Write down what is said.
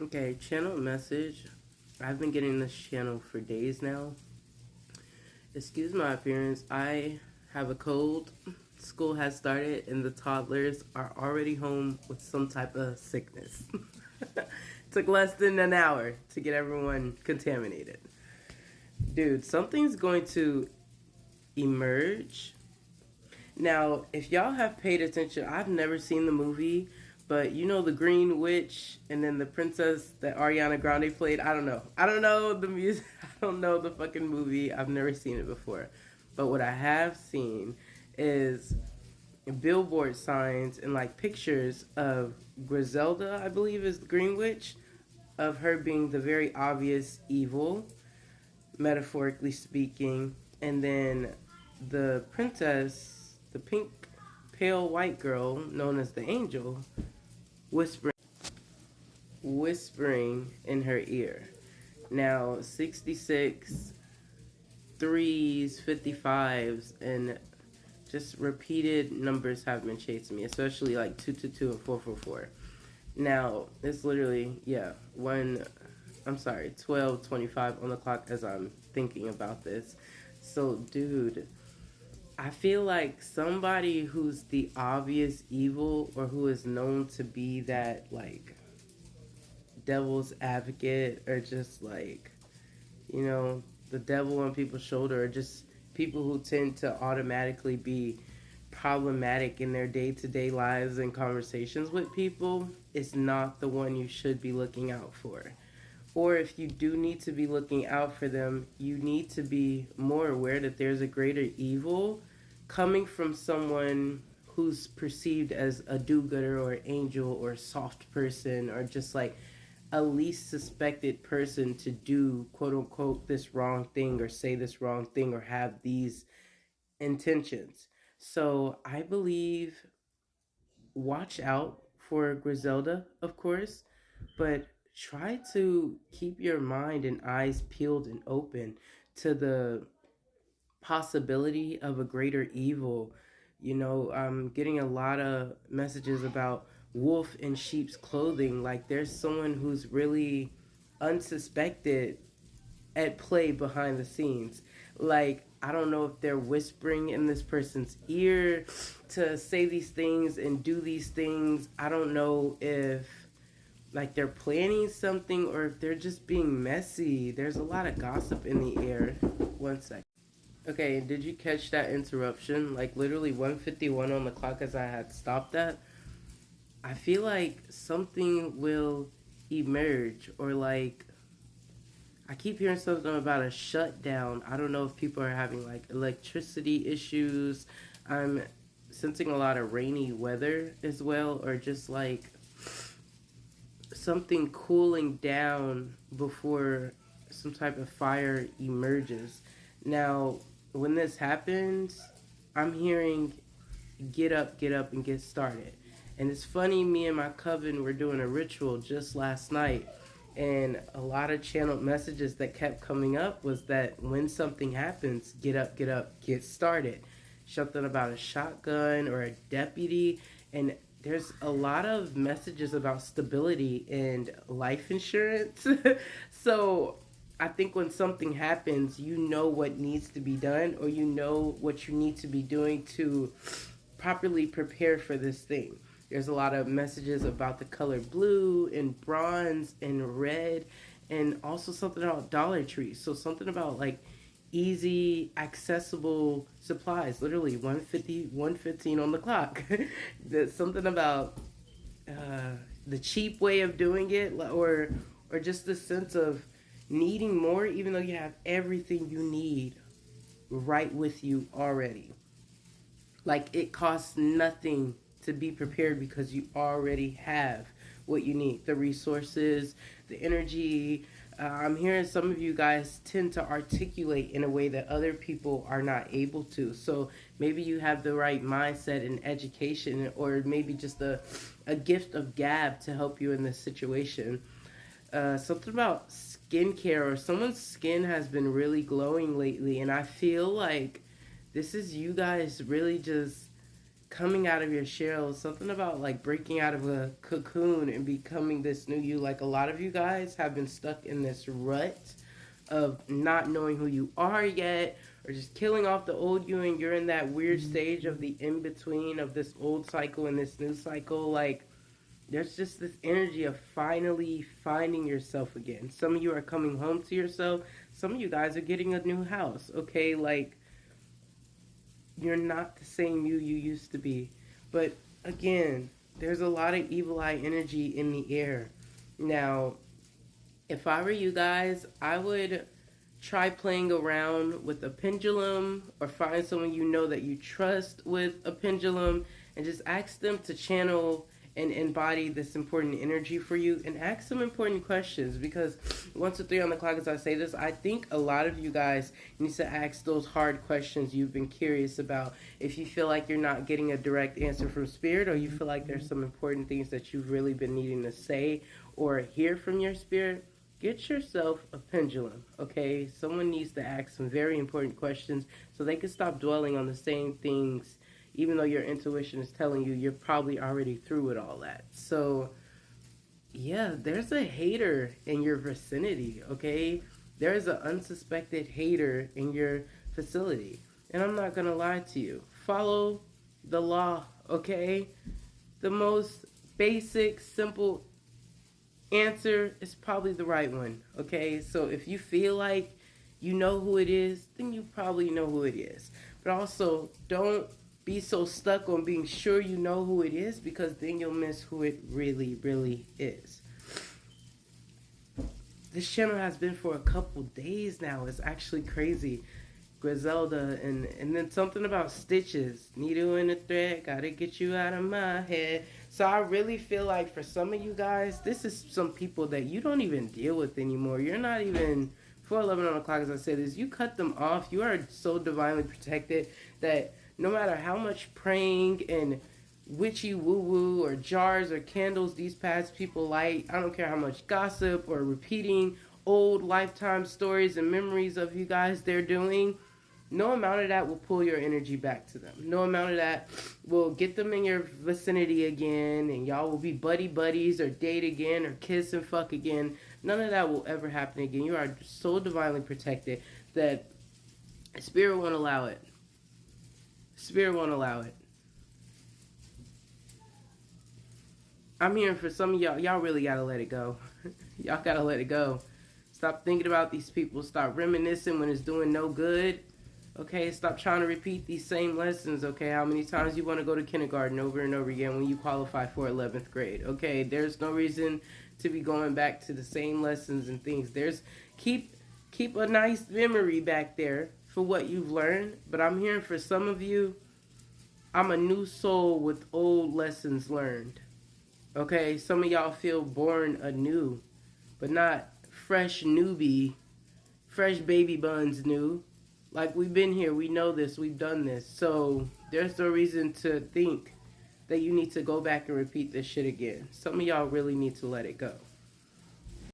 Okay, channel message. I've been getting this channel for days now. Excuse my appearance. I have a cold. School has started, and the toddlers are already home with some type of sickness. Took less than an hour to get everyone contaminated. Dude, something's going to emerge. Now, if y'all have paid attention, I've never seen the movie, but you know the Green Witch and then the princess that Ariana Grande played. I don't know. I don't know the music. I don't know the fucking movie. I've never seen it before. But what I have seen is billboard signs and like pictures of Griselda, I believe is the Green Witch, of her being the very obvious evil, metaphorically speaking, and then the princess, the pink, pale white girl known as the angel, whispering, whispering in her ear. Now, 66, threes, 55s, and just repeated numbers have been chasing me, especially like 222 and 444. Now, it's literally, yeah, 12:25 on the clock as I'm thinking about this. So, dude, I feel like somebody who's the obvious evil or who is known to be that, like, devil's advocate or just, like, you know, the devil on people's shoulder or just people who tend to automatically be problematic in their day-to-day lives and conversations with people is not the one you should be looking out for. Or if you do need to be looking out for them, you need to be more aware that there's a greater evil coming from someone who's perceived as a do-gooder or angel or soft person or just like a least suspected person to do quote unquote this wrong thing or say this wrong thing or have these intentions. So I believe watch out for Griselda, of course, but try to keep your mind and eyes peeled and open to the possibility of a greater evil. You know, I'm getting a lot of messages about wolf in sheep's clothing. Like there's someone who's really unsuspected at play behind the scenes. Like, I don't know if they're whispering in this person's ear to say these things and do these things. I don't know if like they're planning something or if they're just being messy. There's a lot of gossip in the air. One sec. Okay, did you catch that interruption? Like literally 151 on the clock as I had stopped that. I feel like something will emerge or like I keep hearing something about a shutdown. I don't know if people are having like electricity issues. I'm sensing a lot of rainy weather as well, or just like something cooling down before some type of fire emerges. Now, when this happens, I'm hearing get up and get started. And it's funny, me and my coven were doing a ritual just last night, and a lot of channeled messages that kept coming up was that when something happens, get up, get started. Something about a shotgun or a deputy, and there's a lot of messages about stability and life insurance. So I think when something happens, you know what needs to be done, or you know what you need to be doing to properly prepare for this thing. There's a lot of messages about the color blue and bronze and red, and also something about Dollar Tree. So something about like easy, accessible supplies. Literally 150, 115 on the clock. There's something about the cheap way of doing it, or just the sense of needing more, even though you have everything you need right with you already. Like it costs nothing to be prepared because you already have what you need, the resources, the energy. I'm hearing some of you guys tend to articulate in a way that other people are not able to. So maybe you have the right mindset and education, or maybe just a gift of gab to help you in this situation. Something about skincare, or someone's skin has been really glowing lately, and I feel like this is you guys really just coming out of your shell, something about like breaking out of a cocoon and becoming this new you. Like a lot of you guys have been stuck in this rut of not knowing who you are yet, or just killing off the old you, and you're in that weird stage of the in between of this old cycle and this new cycle. Like there's just this energy of finally finding yourself again. Some of you are coming home to yourself. Some of you guys are getting a new house. Okay, like you're not the same you used to be. But again, there's a lot of evil eye energy in the air. Now, if I were you guys, I would try playing around with a pendulum, or find someone you know that you trust with a pendulum, and just ask them to channel and embody this important energy for you, and ask some important questions. Because 1 to 3 on the clock, as I say this, I think a lot of you guys need to ask those hard questions you've been curious about. If you feel like you're not getting a direct answer from spirit, or you feel like there's some important things that you've really been needing to say or hear from your spirit, get yourself a pendulum, okay? Someone needs to ask some very important questions so they can stop dwelling on the same things, even though your intuition is telling you you're probably already through with all that. So, yeah, there's a hater in your vicinity, okay? There's an unsuspected hater in your facility. And I'm not going to lie to you. Follow the law, okay? The most basic, simple answer is probably the right one, okay? So if you feel like you know who it is, then you probably know who it is. But also, don't be so stuck on being sure you know who it is, because then you'll miss who it really, really is. This channel has been for a couple days now. It's actually crazy. Griselda, and then something about stitches. Needle in a thread, gotta get you out of my head. So I really feel like for some of you guys, this is some people that you don't even deal with anymore. You're not even, 4:11 on the clock, as I said, is you cut them off. You are so divinely protected that no matter how much praying and witchy woo-woo or jars or candles these past people light, I don't care how much gossip or repeating old lifetime stories and memories of you guys they're doing, no amount of that will pull your energy back to them. No amount of that will get them in your vicinity again, and y'all will be buddies or date again or kiss and fuck again. None of that will ever happen again. You are so divinely protected that Spirit won't allow it. Spirit won't allow it. I'm hearing for some of y'all really gotta let it go. Y'all gotta let it go. Stop thinking about these people. Stop reminiscing when it's doing no good. Okay, stop trying to repeat these same lessons, okay? How many times you want to go to kindergarten over and over again when you qualify for 11th grade, okay? There's no reason to be going back to the same lessons and things. Keep a nice memory back there for what you've learned, but I'm hearing for some of you, I'm a new soul with old lessons learned, okay? Some of y'all feel born anew, but not fresh newbie, fresh baby buns new. Like, we've been here, we know this, we've done this. So there's no reason to think that you need to go back and repeat this shit again. Some of y'all really need to let it go.